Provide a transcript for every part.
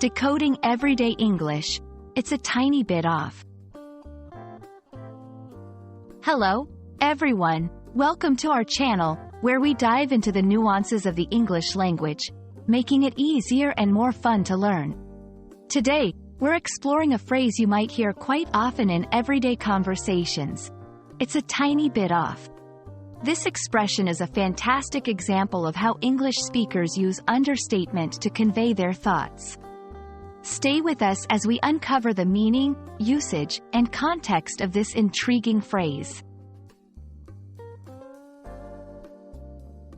Decoding everyday English. It's a tiny bit off. Hello, everyone. Welcome to our channel, where we dive into the nuances of the English language, making it easier and more fun to learn. Today, we're exploring a phrase you might hear quite often in everyday conversations. It's a tiny bit off. This expression is a fantastic example of how English speakers use understatement to convey their thoughts. Stay with us as we uncover the meaning, usage, and context of this intriguing phrase.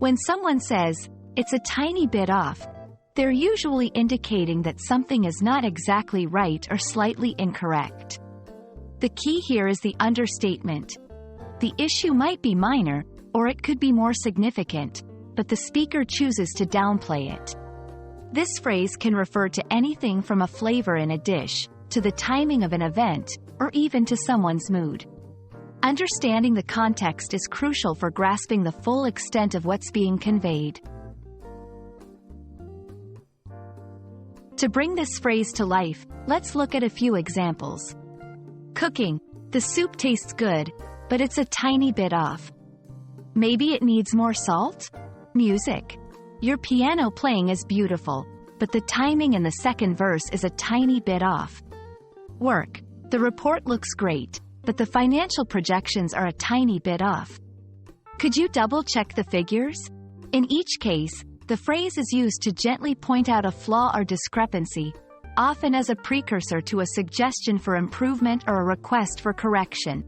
When someone says, "It's a tiny bit off," they're usually indicating that something is not exactly right or slightly incorrect. The key here is the understatement. The issue might be minor, or it could be more significant, but the speaker chooses to downplay it. This phrase can refer to anything from a flavor in a dish, to the timing of an event, or even to someone's mood. Understanding the context is crucial for grasping the full extent of what's being conveyed. To bring this phrase to life, let's look at a few examples. Cooking. The soup tastes good, but it's a tiny bit off. Maybe it needs more salt? Music. Your piano playing is beautiful, but the timing in the second verse is a tiny bit off. Work. The report looks great, but the financial projections are a tiny bit off. Could you double-check the figures? In each case, the phrase is used to gently point out a flaw or discrepancy, often as a precursor to a suggestion for improvement or a request for correction.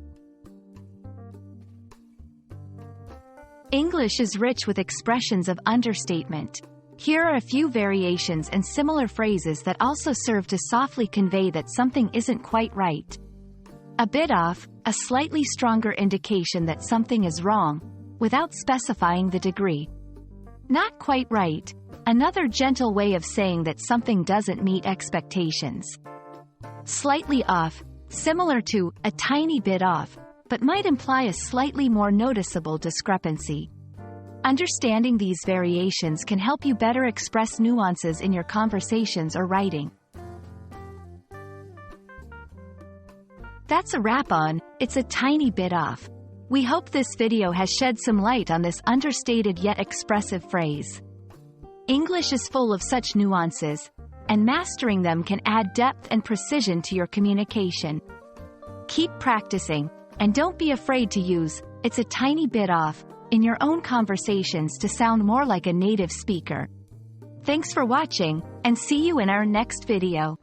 English is rich with expressions of understatement. Here are a few variations and similar phrases that also serve to softly convey that something isn't quite right. A bit off, a slightly stronger indication that something is wrong, without specifying the degree. Not quite right, another gentle way of saying that something doesn't meet expectations. Slightly off, similar to a tiny bit off, but might imply a slightly more noticeable discrepancy. Understanding these variations can help you better express nuances in your conversations or writing. That's a wrap on "It's a tiny bit off." We hope this video has shed some light on this understated yet expressive phrase. English is full of such nuances, and mastering them can add depth and precision to your communication. Keep practicing, and don't be afraid to use "it's a tiny bit off" in your own conversations to sound more like a native speaker. Thanks for watching, and see you in our next video.